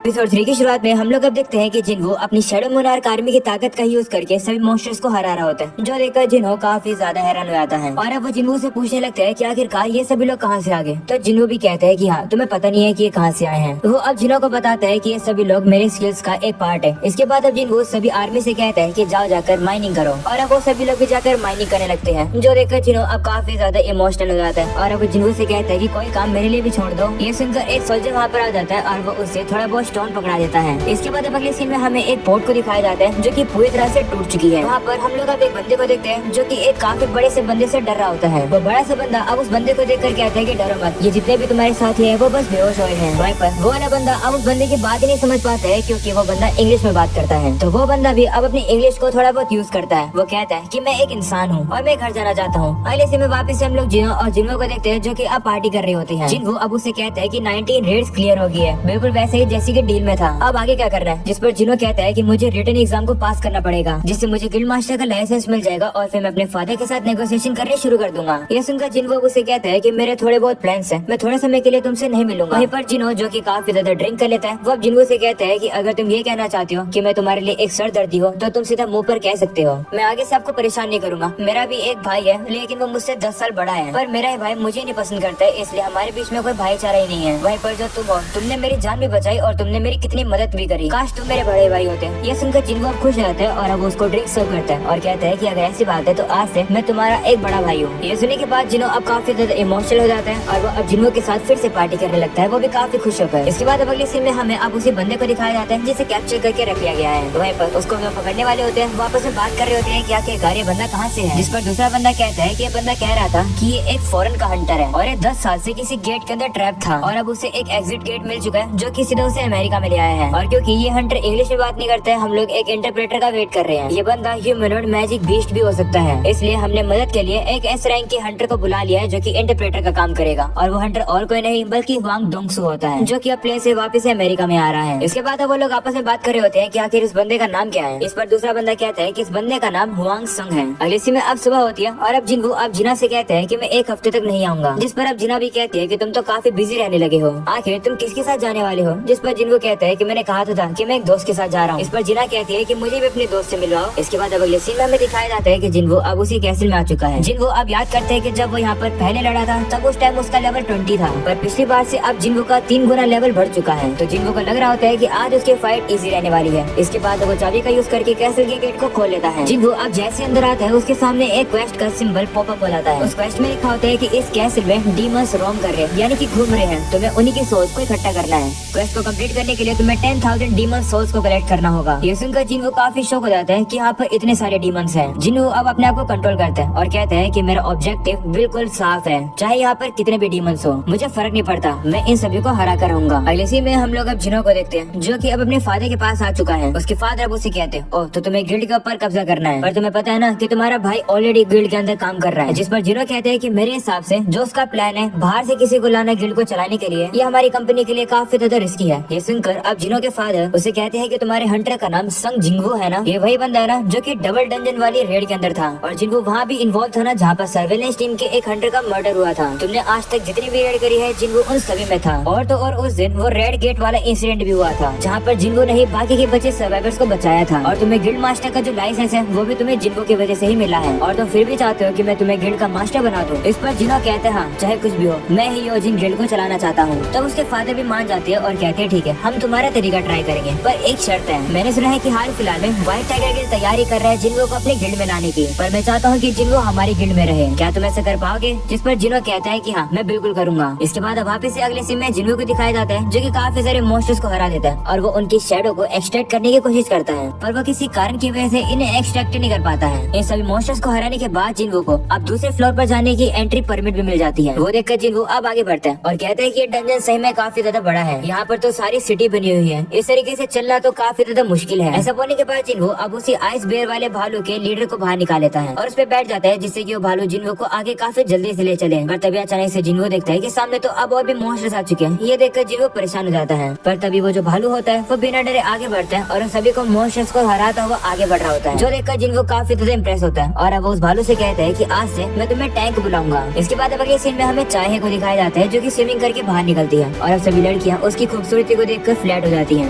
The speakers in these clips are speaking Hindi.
एपिसोड 3 की शुरुआत में हम लोग अब देखते हैं कि जिन्हो अपनी शैडो मोनार्क आर्मी की ताकत का यूज करके सभी मॉन्स्टर्स को हरा रहा होता है, जो देखकर जिन्हो काफी ज्यादा हैरान हो जाता है। और अब वो जिन्हो से पूछने लगता है कि आखिरकार ये सभी लोग कहाँ से आ गए। तो जिन्हो भी कहता है कि हाँ, तुम्हें पता नहीं है कि ये कहाँ से आए हैं। वो अब जिन्हो को बताता है कि ये सभी लोग मेरे स्किल्स का एक पार्ट है। इसके बाद अब जिन्हो सभी आर्मी से कहता है कि जाओ जाकर माइनिंग करो। और अब वो सभी लोग भी जाकर माइनिंग करने लगते हैं, जो देखकर जिन्हो अब काफी ज्यादा इमोशनल हो जाता है। और अब जिन्हो से कहता है कि कोई काम मेरे लिए भी छोड़ दो। ये सुनकर एक सोल्जर वहाँ पर आ जाता है और वो उससे थोड़ा बहुत स्टोन पकड़ा देता है। इसके बाद अगले सीन में हमें एक बोट को दिखाया जाता है जो कि पूरी तरह से टूट चुकी है। वहाँ पर हम लोग अब एक बंदे को देखते हैं जो कि एक काफी बड़े से बंदे से डर रहा होता है। वो बड़ा सा बंदा अब उस बंदे को देखकर कहता है कि डरो मत, ये जितने भी तुम्हारे साथी हैं वो बस बेहोश हुए हैं। वहीं पर वो वाला बंदा अब उस बंदे की बात ही नहीं समझ पाता है, क्योंकि वो बंदा इंग्लिश में बात करता है। तो वो बंदा भी अब अपनी इंग्लिश को थोड़ा बहुत यूज करता है। वो कहता है कि मैं एक इंसान हूँ और मैं घर जाना चाहता हूँ। अगले सीन में वापस से हम लोग जिन्हो और जिन्हो को देखते हैं जो कि अब पार्टी कर रही होती है। जिन्हो अब उसे कहता है कि 19 रेड्स क्लियर हो गई है, बिल्कुल वैसे ही जैसे कि डील में था। अब आगे क्या करना है। जिस पर जिन्हो कहता है कि मुझे रिटन एग्जाम को पास करना पड़ेगा, जिससे मुझे गिल्ड मास्टर का लाइसेंस मिल जाएगा और फिर मैं अपने फादर के साथ नेगोशिएशन करने शुरू कर दूंगा। ये सुनकर जिन्हो उसे कहता है कि मेरे थोड़े बहुत प्लान्स हैं, मैं थोड़े समय के लिए तुमसे नहीं मिलूंगा। वहीं पर जिन्हो जो कि काफी ज्यादा ड्रिंक कर लेता है, वो अब जिन्हो से कहता है कि अगर तुम ये कहना चाहते हो कि मैं तुम्हारे लिए एक सरदर्दी हो तो तुम सीधा मुंह पर कह सकते हो। मैं आगे से आपको परेशान नहीं करूंगा। मेरा भी एक भाई है, लेकिन वो मुझसे 10 साल बड़ा है, पर मेरा भाई मुझे नहीं पसंद करता है, इसलिए हमारे बीच में कोई भाईचारा ही नहीं है। वहीं पर जो तुम हो, तुमने मेरी जान भी बचाई और तुमने मेरी कितनी मदद भी करी। काश तुम मेरे बड़े भाई होते। ये सुनकर जिन्हो खुश रहता है और अब उसको ड्रिंक सर्व करता है और कहता है कि अगर ऐसी बात है तो आज से मैं तुम्हारा एक बड़ा भाई हूँ। ये सुनने के बाद जिन्हो अब काफी ज्यादा इमोशनल हो जाता है और वो अब जिन्हो के साथ फिर से पार्टी करने लगता है, वो भी काफी खुश होकर। इसके बाद अब अगले सीन में हमें अब उसी बंदे को दिखाया जाता है जिसे कैप्चर करके रख लिया गया है। वहीं पर उसको जो पकड़ने वाले होते हैं वापस में बात कर रहे होते हैं कि आखिरकार ये बंदा कहाँ से है। जिस पर दूसरा बंदा कहता है कि ये बंदा कह रहा था कि ये एक फॉरेन का हंटर है और ये 10 साल से किसी गेट के अंदर ट्रैप था और अब उसे एक एग्जिट गेट मिल चुका है जो कि सीधा उसे अमेरिका में ले आया है। और क्योंकि ये हंटर इंग्लिश में बात नहीं करता है, हम लोग एक इंटरप्रेटर का वेट कर रहे हैं। ये बंदा ह्यूमनॉइड मैजिक बीस्ट भी हो सकता है, इसलिए हमने मदद के लिए एक एस रैंक के हंटर को बुला लिया है जो कि इंटरप्रेटर का काम करेगा। और वो हंटर और कोई नहीं बल्कि वांग डोंगसू होता है, जो कि अब प्लेन से वापस अमेरिका में आ रहा है। इसके बाद वो लोग आपस में बात कर रहे होते हैं कि आखिर इस बंदे का नाम क्या है। इस पर दूसरा बंदा कहता है कि इस बंदे का नाम हुआंग संग है। अगले सीन में अब सुबह होती है और अब जिन्हो अब जिना से कहते हैं कि मैं एक हफ्ते तक नहीं आऊंगा। जिस पर अब जिना भी कहती है कि तुम तो काफी बिजी रहने लगे हो, आखिर तुम किसके साथ जाने वाले हो। जिस पर जिन्हो कहता है कि मैंने कहा तो था कि मैं एक दोस्त के साथ जा रहा हूँ। इस पर जिना कहती है कि मुझे भी अपने दोस्त से मिलवाओ। इसके बाद अब अगले सीन में हमें दिखाया जाता है कि जिन्हो अब उसी कैसल में आ चुका है। जिन्हो अब याद करते हैं कि जब वो यहाँ पर पहले लड़ा था तब उस टाइम उसका लेवल 20 था, पर पिछली बार से अब जिन्हो का 3 गुना लेवल बढ़ चुका है। तो जिन्हो को लग रहा होता है कि आज उसकी फाइट इजी रहने वाली है। इसके बाद वो चाबी का यूज करके कैसल के गेट को खोल लेता है। जिन्हो अब जैसे अंदर आता है उसके सामने एक क्वेस्ट का सिंबल पॉपअप हो जाता है। उस क्वेस्ट में लिखा होता है कि इस कैसल में डीमंस रोम कर रहे हैं, यानी कि घूम रहे हैं। तुम्हें उन्हीं की सोल्स को इकट्ठा करना है। क्वेस्ट को कंप्लीट करने के लिए तुम्हें 10,000 डीमन सोल्स को कलेक्ट करना होगा। ये सुनकर जिन्हो काफी शौक हो जाता है कि यहाँ पर इतने सारे डीमंस हैं। जिन्हो अब अपने आप को कंट्रोल करता है और कहता है कि मेरा ऑब्जेक्टिव बिल्कुल साफ है, चाहे यहाँ पर कितने भी डीमंस हो, मुझे फर्क नहीं पड़ता, मैं इन सभी को हरा कर रहूंगा। अगले सीन में हम लोग अब जिन्हो को देखते हैं जो कि अब अपने फादर के पास आ चुका है। उसके फादर अब उसे कहते हैं, ओह तो तुम्हें गिल्ड के ऊपर कब्जा करना है, पर तुम्हें पता है ना कि तुम्हारा भाई ऑलरेडी गिल्ड के अंदर काम कर रहा है। जिस पर जिन्हो कहते हैं कि मेरे हिसाब से जो उसका प्लान है बाहर से किसी को लाना गिल्ड को चलाने के लिए, ये हमारी कंपनी के लिए काफी ज्यादा रिस्की है। ये सुनकर अब जिन्हो के फादर उसे कहते हैं कि तुम्हारे हंटर का नाम संग जिंगवू है ना, ये वही बंदा है ना जो कि डबल डंजन वाली रेड के अंदर था और जिन्हो वहाँ भी इन्वॉल्व था ना, जहाँ पर सर्वेलेंस टीम के एक हंटर का मर्डर हुआ था। तुमने आज तक जितनी भी रेड करी है जिन्हो उन सभी में था। और तो और उस दिन वो रेड गेट वाला इंसिडेंट भी हुआ था जहाँ पर जिन्हो ने ही बाकी के बचे सर्वाइवर्स को बचाया था। और तुम्हें गिल्ड मास्टर का जो लाइसेंस है वो भी तुम्हें जिन्हो की वजह से ही मिला है, और तुम फिर भी चाहते हो कि मैं तुम्हें गिल्ड का मास्टर बना दूं। इस पर जिन्हो कहते हैं हाँ चाहे कुछ भी हो, मैं ही योजिन गिल्ड को चलाना चाहता हूँ। तब उसके फादर भी मान जाते हैं और कहते हैं ठीक है, हम तुम्हारा तरीका ट्राई करेंगे, पर एक शर्त है। मैंने सुना है कि हाल फिलहाल में व्हाइट टाइगर गिल्ड तैयारी कर रहा है जिन्हो को अपने गिल्ड में लाने की, पर मैं चाहता हूँ कि जिन्हो हमारी गिल्ड में रहे। क्या तुम ऐसा कर पाओगे। जिस पर जिन्हो कहता है कि हाँ मैं बिल्कुल करूंगा। इसके बाद वापस से अगले सीन में जिन्हो को दिखाया जाता है जो कि काफी सारे मॉन्स्टर्स को हरा देता है और वो उनकी शैडो को एक्सट्रैक्ट करने की कोशिश करता है, पर वो किसी कारण की वजह से इन्हें एक्सट्रैक्ट नहीं कर पाता है। इन सभी मॉन्स्टर्स को हराने के बाद जिन्हो को अब दूसरे फ्लोर पर जाने की एंट्री परमिट भी मिल जाती है। वो देखकर जिन्हो अब आगे बढ़ता है और कहता है कि ये डंजन सही में काफी ज्यादा बड़ा है, यहाँ पर तो सारी सिटी बनी हुई है, इस तरीके से चलना तो काफी ज्यादा मुश्किल है। ऐसा होने के बाद जिन्हो अब उसी आइस बेयर वाले भालू के लीडर को बाहर निकाल लेता है और उस पे बैठ जाता है, जिससे कि वो भालू जिन्हो को आगे काफी जल्दी से ले चले। पर तभी अचानक से जिन्हो देखता है कि सामने तो अब और भी मॉन्स्टर्स आ चुके हैं। ये देखकर जिन्हो परेशान हो जाता है, पर तभी वो जो भालू होता है वो बिना डरे आगे बढ़ता है और उन सभी को मॉन्स्टर्स को हराता हुआ आगे बढ़ रहा होता है, जो देखकर जिन्हो काफी ज्यादा इम्प्रेस होता है। और अब उस भालू से कहता है कि आज से मैं तुम्हें टैंक बुलाऊंगा। इसके बाद अब अगले सीन में हमें चाहे को दिखाया जाता है जो कि स्विमिंग करके बाहर निकलती है और अब सभी लड़कियां उसकी खूबसूरती को देखकर फ्लैट हो जाती है।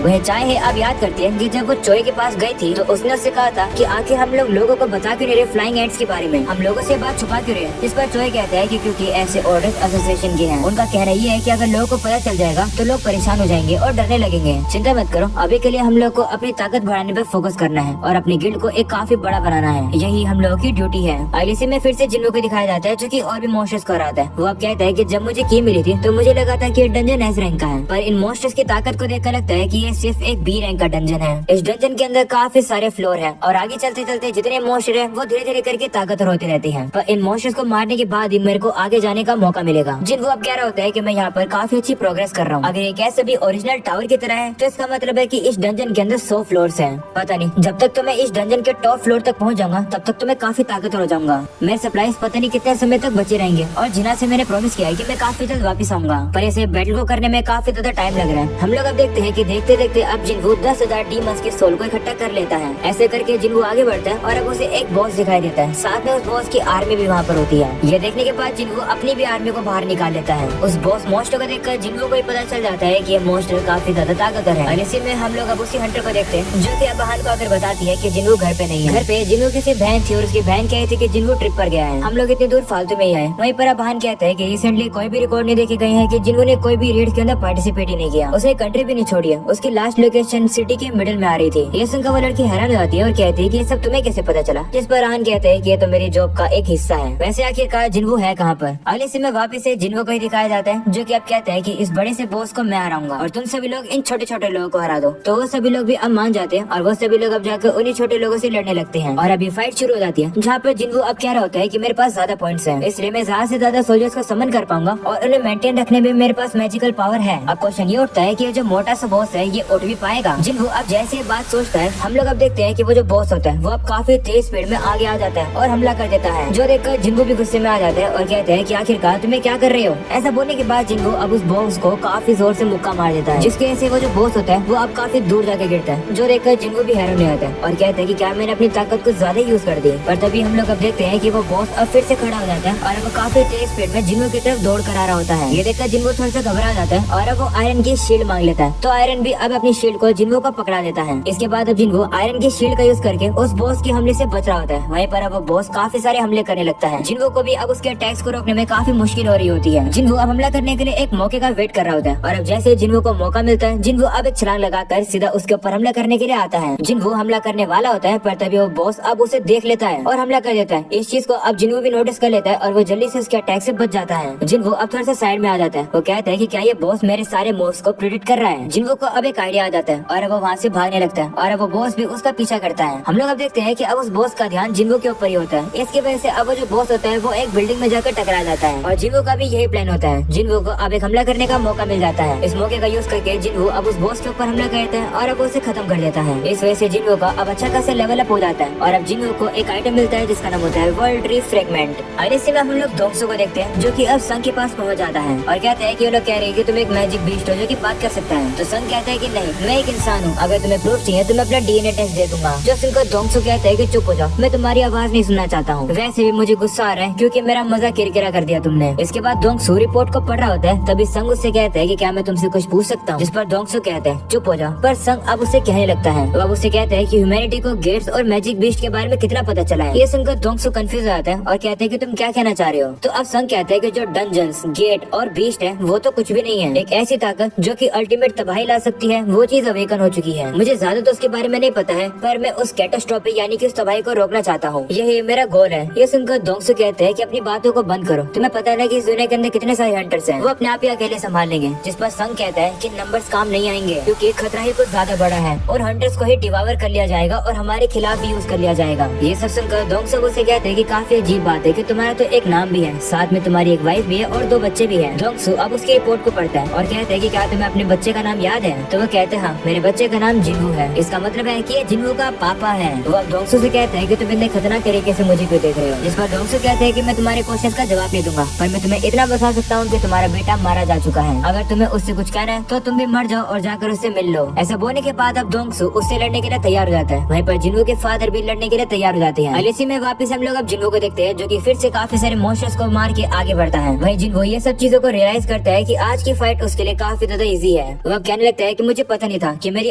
वह चाय है अब याद करती है कि जब वो चोई के पास गई थी तो उसने उससे कहा था कि आखिर हम लोगों को बता क्यों नहीं रहे फ्लाइंग एड्स के बारे में, हम लोगों से बात छुपा क्यों रहे। इस पर चोई कहता है कि क्योंकि ऐसे ऑर्डर्स एसोसिएशन के हैं। उनका कहना ये है कि अगर लोगों को पता चल जाएगा तो लोग परेशान हो जाएंगे और डरने लगेंगे। चिंता मत करो, अभी के लिए हम लोग को अपनी ताकत बढ़ाने पर फोकस करना है और अपनी गिल्ड को एक काफी बड़ा बनाना है। यही हम लोगों की ड्यूटी है। अगले सीन में फिर से जिन्हो को दिखाया जाता है जो कि और भी मॉन्स्टर्स को हराता है। वो अब कहता है कि जब मुझे की मिली थी तो मुझे लगा था कि डंजन एस रैंक का है, पर इन मॉन्स्टर्स की ताकत को देखकर लगता है कि ये सिर्फ एक बी रैंक का डंजन है। इस डंजन के अंदर काफी सारे फ्लोर है और आगे चलते चलते जितने मॉन्स्टर है वो धीरे धीरे करके ताकतवर होते रहते हैं। पर इन मॉन्स्टर्स को मारने के बाद ही मेरे को आगे जाने का मौका मिलेगा। जिनको अब कह रहा होता है कि मैं यहाँ पर काफी अच्छी प्रोग्रेस कर रहा हूँ। अगर ये कैसे भी ओरिजिनल टावर की तरह है तो इसका मतलब है कि इस डंजन के अंदर 100 फ्लोर्स हैं। पता नहीं जब तक तो मैं इस डंजन के टॉप फ्लोर तक पहुँच जाऊंगा तब तक तो मैं काफी ताकतवर हो जाऊंगा। मेरे सप्लाईज पता नहीं कितने समय तक बचे रहेंगे और जिना से मैंने प्रॉमिस किया है कि मैं काफी जल्द वापस आऊंगा, पर इसे बैटल को करने में काफी ज्यादा टाइम लग रहा है। हम लोग अब देखते हैं कि देखते देखते अब जिन्हो 10,000 डीमंस के सोल को इकट्ठा कर लेता है। ऐसे करके जिन्हो आगे बढ़ता है और अब उसे एक बॉस दिखाई देता है, साथ में उस बॉस की आर्मी भी वहाँ पर होती है। ये देखने के बाद जिन्हो अपनी भी आर्मी को बाहर निकाल लेता है। उस बॉस मॉन्स्टर को देखकर जिन्हो को पता चल जाता है कि ये मॉन्स्टर काफी ज्यादा ताकतवर है। और इसी में हम लोग अब उसी हंटर को देखते हैं जो कि अब बहन को आकर बताती है कि जिन्हो घर पे नहीं है। घर पे जिन्हो किसी बहन थी और उसकी बहन कही थी कि जिन्हो ट्रिप पर गया है, हम लोग इतनी दूर फालतू में ही आए। वहीं पर अब बहन कहते हैं कि रिसेंटली कोई भी रिकॉर्ड नहीं देखे गए हैं कि जिन्हो ने कोई भी रेड के अंदर पार्टिसिपेट ही नहीं किया, उसने कंट्री भी नहीं छोड़ी है। उसकी लास्ट लोकेशन सिटी के मिडिल में आ रही थी। ये सुनकर वो लड़की हैरान हो जाती है और कहती है कि ये सब तुम्हें कैसे पता चला, जिस पर आन कहते हैं कि ये तो मेरी जॉब का एक हिस्सा है। वैसे आखिरकार जिन्हो है कहाँ पर। अगले सीन में वापस से जिन्हो को ही दिखाया जाता है जो कि अब कहता है कि इस बड़े से बॉस को मैं हराऊंगा और तुम सभी लोग इन छोटे छोटे लोगों को हरा दो। तो वो सभी लोग भी अब मान जाते हैं और वो सभी लोग अब जाकर उन्हीं छोटे लोगों से लड़ने लगते हैं। और अभी फाइट शुरू हो जाती है जहाँ पर जिन्हो अब कह रहा होता है कि मेरे पास ज्यादा पॉइंट्स हैं, इसलिए मैं ज्यादा से ज्यादा सोल्जर्स को समन कर पाऊंगा और उन्हें मेंटेन रखने में मेरे पास मैजिकल पावर है। अब क्वेश्चन ये उठता है कि ये जो मोटा सा बॉस है ये उठ भी पाएगा। जिन्हो अब जैसे ये बात सोचता है हम लोग अब देखते हैं कि वो जो बॉस होता है वो अब काफी तेज स्पीड में आगे आ जाता है और हमला कर देता है, जो देखकर जिन्हो भी गुस्से में आ जाता है और कहते हैं कि आखिरकार तुम्हें क्या कर रहे हो। ऐसा बोलने के बाद जिन्हो अब उस बॉस को काफी जोर से मुक्का मार देता है, जिसकी वजह से वो जो बॉस होता है वो अब काफी दूर जाके गिरता है, जो देखकर जिन्हो भी हैरान हो जाता है और कहते हैं कि क्या मैंने अपनी ताकत को ज्यादा यूज कर दी। पर तभी हम लोग अब देखते हैं कि वो बॉस अब फिर से खड़ा हो जाता है और अब काफी तेज स्पीड में जिन्हो की तरफ दौड़ कर आ रहा होता है। ये देखकर जिन्हो थोड़ा सा घबरा जाता है और अब वो आयरन की शील्ड मांग लेता है, तो आयरन भी अब अपनी शील्ड को जिन्हो को पकड़ा देता है। इसके बाद अब जिन्हो आयरन की शील्ड का यूज करके उस बॉस के हमले से बच रहा होता है। वहीं पर अब वो बॉस काफी सारे हमले करने लगता है। जिन्हो को भी अब उसके अटैक्स को रोकने में काफी मुश्किल हो रही होती है। जिन्हो अब हमला करने के लिए एक मौके का वेट कर रहा होता है और अब जैसे जिन्हो को मौका मिलता है जिन्हो अब एक छलांग लगाकर सीधा उसके ऊपर हमला करने के लिए आता है। जिन्हो हमला करने वाला होता है पर तभी वो बॉस अब उसे देख लेता है और हमला कर देता है। इस चीज को अब जिन्हो भी नोटिस कर लेता है और वो जल्दी से उसके अटैक से बच जाता है। जिन्हो अब थोड़ा सा साइड में आ जाता है। वो कहता है कि क्या ये बॉस मेरे सारे मूव्स को प्रेडिक्ट कर रहा है। जिन्हो को अब एक आइडिया आ जाता है और अब वो वहाँ से भागने लगता है और अब वो बॉस भी उसका पीछा करता है। हम लोग अब देखते हैं कि अब उस बॉस का ध्यान जिन्हो के ऊपर ही होता है। इसकी वजह से अब वो जो बॉस होता है वो एक बिल्डिंग में जाकर टकरा जाता है और जिन्हो का भी यही प्लान होता है। जिन्हो को अब एक हमला करने का मौका मिल जाता है। इस मौके का यूज करके जिन्हो अब उस बॉस के ऊपर हमला करता है और अब उसे खत्म कर देता है। इस वजह से जिन्हो का अब अच्छा खासा लेवल अप हो जाता है और अब जिन्हो को एक आइटम मिलता है जिसका नाम होता है वर्ल्ड ट्री फ्रेगमेंट। और इसी में हम लोग दोंगसो को देखते हैं जो कि अब संघ के पास पहुंच जाता है और कहते हैं कि वो लोग कह रहे हैं कि तुम एक मैजिक बीस्ट हो जो कि बात कर सकता है। तो संघ कहता है कि नहीं, मैं एक इंसान हूँ, अगर तुम्हें प्रूफ चाहिए तो मैं अपना डीएनए टेस्ट दे दूंगा। जो सुनकर दोंगसो कहता है कि चुप हो जाओ, मैं तुम्हारी आवाज नहीं सुनना चाहता हूँ। वैसे भी मुझे गुस्सा आ रहा है क्योंकि मेरा मजा किरकिरा कर दिया तुमने। इसके बाद दोंगसो रिपोर्ट को पढ़ रहा होता है, तभी संघ उससे कहता है कि क्या मैं तुमसे कुछ पूछ सकता हूँ, जिस पर दोंगसो कहता है चुप हो जाओ। पर संघ अब उसे कहने लगता है, तो अब उसे कहता है कि ह्यूमैनिटी को गेट्स और मैजिक बीस्ट के बारे में कितना पता चला है। ये सुनकर दोंगसो कंफ्यूज हो जाता है और कहते हैं कि तुम क्या कहना चाह रहे हो। तो अब संघ कहता है कि जो डंजन्स, गेट और बीस्ट है वो तो कुछ भी नहीं है। एक ऐसी ताकत जो कि अल्टीमेट तबाही ला सकती है वो चीज अवेकन हो चुकी है। मुझे ज्यादा तो उसके बारे में नहीं पता है पर मैं उस कैटास्ट्रोफी यानी कि उस तबाही को रोकना चाहता हूँ, यही मेरा गोल है। ये सुनकर दोंगसो कहते हैं कि अपनी बातों को बंद करो, तुम्हें पता है कि इस दुनिया के अंदर कितने सारे हंटर्स हैं, वो अपने आप ही अकेले संभाल लेंगे। जिस पर संघ कहता है कि नंबर्स काम नहीं आएंगे क्योंकि खतरा ही कुछ ज्यादा बड़ा है और हंटर्स को ही डिवावर कर लिया जाएगा और हमारे खिलाफ यूज कर लिया जाएगा। ये सब सुनकर दोंगसो से कहते हैं कि काफी अजीब बात है कि तुम्हारा तो एक नाम भी है, साथ में तुम्हारी एक वाइफ भी है और 2 बच्चे भी हैं। दोंगसो अब उसकी रिपोर्ट को पढ़ता है और कहते हैं कि क्या तुम्हें अपने बच्चे का नाम याद है। तो वो कहते हैं हाँ, मेरे बच्चे का नाम जिन्हो है। इसका मतलब है कि ये जिन्हो का पापा है। वो अब दोंगसो से कहते हैं कि तुम इतने खतरनाक तरीके से मुझे क्यों देख रहे हो। जिस पर दोंगसो कहते हैं कि मैं तुम्हारे क्वेश्चन का जवाब नहीं दूंगा पर मैं तुम्हें इतना बता सकता हूँ कि तुम्हारा बेटा मारा जा चुका है। अगर तुम्हें उससे कुछ कहना है तो तुम भी मर जाओ और जाकर उससे मिल लो। ऐसा बोलने के बाद अब दोंगसो उससे लड़ने के लिए तैयार हो जाता है। वहीं पर जिन्हो के फादर भी लड़ने के लिए तैयार हो जाते हैं। अलिसी में वापस हम लोग अब जिन्हो को देखते हैं जो कि फिर से काफी सारे मॉन्स्टर्स को मार के आगे बढ़ता है। वहीं जिन्हो ये सब चीजों को रियलाइज करता है कि आज की फाइट उसके लिए काफी ज्यादा इजी है। है। वो अब कहने लगता है कि मुझे पता नहीं था कि मेरी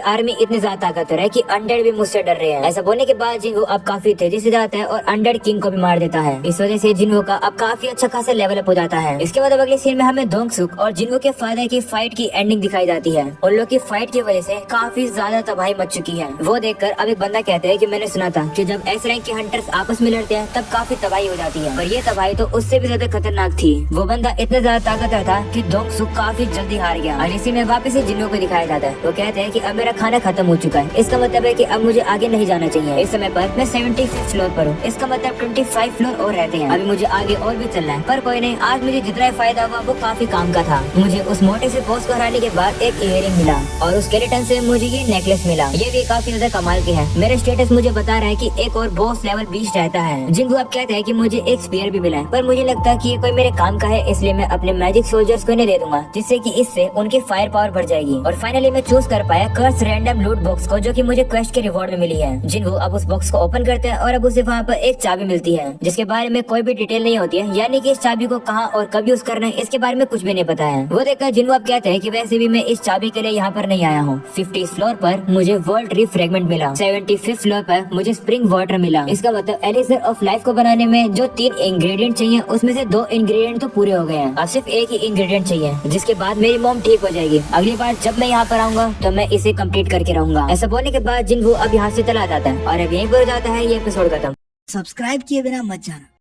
आर्मी इतनी ज्यादा ताकतवर है कि अनडेड भी मुझसे डर रहे हैं। ऐसा बोलने के बाद जिंगू अब काफी तेजी से जाता है और अनडेड किंग को भी मार देता है। इस वजह से जिंगू का अब काफी अच्छा खासा लेवल अप हो जाता है। इसके बाद अब अगले सीन में हमें दोंगसुक और जिंगू के फादर की फाइट की एंडिंग दिखाई जाती है। उन लोग की फाइट की वजह से काफी ज्यादा तबाही मच चुकी है। वो देखकर अब एक बंदा कहता है कि मैंने सुना था कि जब एस रैंक के हंटर्स आपस में लड़ते हैं तब काफी तबाही हो जाती है, पर ये तबाही तो उससे भी ज्यादा खतरनाक थी। वो बंदा इतना ज्यादा ताकतवर था कि दोंगसुक काफी जल्दी हार गया। और इसी में वापस से जिन्हों को दिखाया जाता है। वो कहते हैं कि अब मेरा खाना खत्म हो चुका है, इसका मतलब है कि अब मुझे आगे नहीं जाना चाहिए। इस समय पर मैं 75 फ्लोर पर हूँ, इसका मतलब 25 फ्लोर और रहते हैं। अभी मुझे आगे और भी चलना है, पर कोई नहीं, आज मुझे जितना फायदा हुआ वो काफी काम का था। मुझे उस मोटे से बॉस को हराने के बाद एक इयररिंग मिला और उस स्केलेटन से मुझे ये नेकलेस मिला। ये भी काफी ज्यादा कमाल की है। मेरा स्टेटस मुझे बता रहा है कि एक और बॉस लेवल 20 रहता है। जिंगू अब कहते हैं कि मुझे एक स्पीयर भी मिला है, पर मुझे लगता है कि ये कोई मेरे काम का है, इसलिए मैं अपने मैजिक सोल्जर्स को इन्हें दे दूंगा, जिससे कि इससे उनकी फायर पावर बढ़ जाएगी। और फाइनली मैं चूज कर पाया कर्स रैंडम लूट बॉक्स को, जो कि मुझे क्वेस्ट के रिवॉर्ड में मिली है। जिंगू अब उस बॉक्स को ओपन करते हैं और अब उसे वहाँ पर एक चाबी मिलती है, जिसके बारे में कोई भी डिटेल नहीं होती है, यानी कि इस चाबी को कहाँ और कब यूज करना है इसके बारे में कुछ भी नहीं पता है। वो देखकर जिंगू अब कहते हैं कि वैसे भी मैं इस चाबी के लिए यहाँ पर नहीं आया हूँ। 50 फ्लोर पर मुझे वर्ल्ड ट्री फ्रेगमेंट मिला, 75 फ्लोर पर मुझे स्प्रिंग वाटर मिला। इसका मतलब एलिक्सर ऑफ लाइफ को बनाने में जो 3 इंग्रेडिएंट चाहिए उसमें से 2 इंग्रेडिएंट तो पूरे हो गए हैं। अब सिर्फ एक ही इंग्रेडिएंट चाहिए, जिसके बाद मेरी मॉम ठीक हो जाएगी। अगली बार जब मैं यहाँ पर आऊंगा तो मैं इसे कंप्लीट करके रहूंगा। ऐसा बोलने के बाद जिंगू अब यहाँ से चला जाता है और अब यहीं पर हो जाता है ये एपिसोड खत्म। सब्सक्राइब किए बिना मत जाना।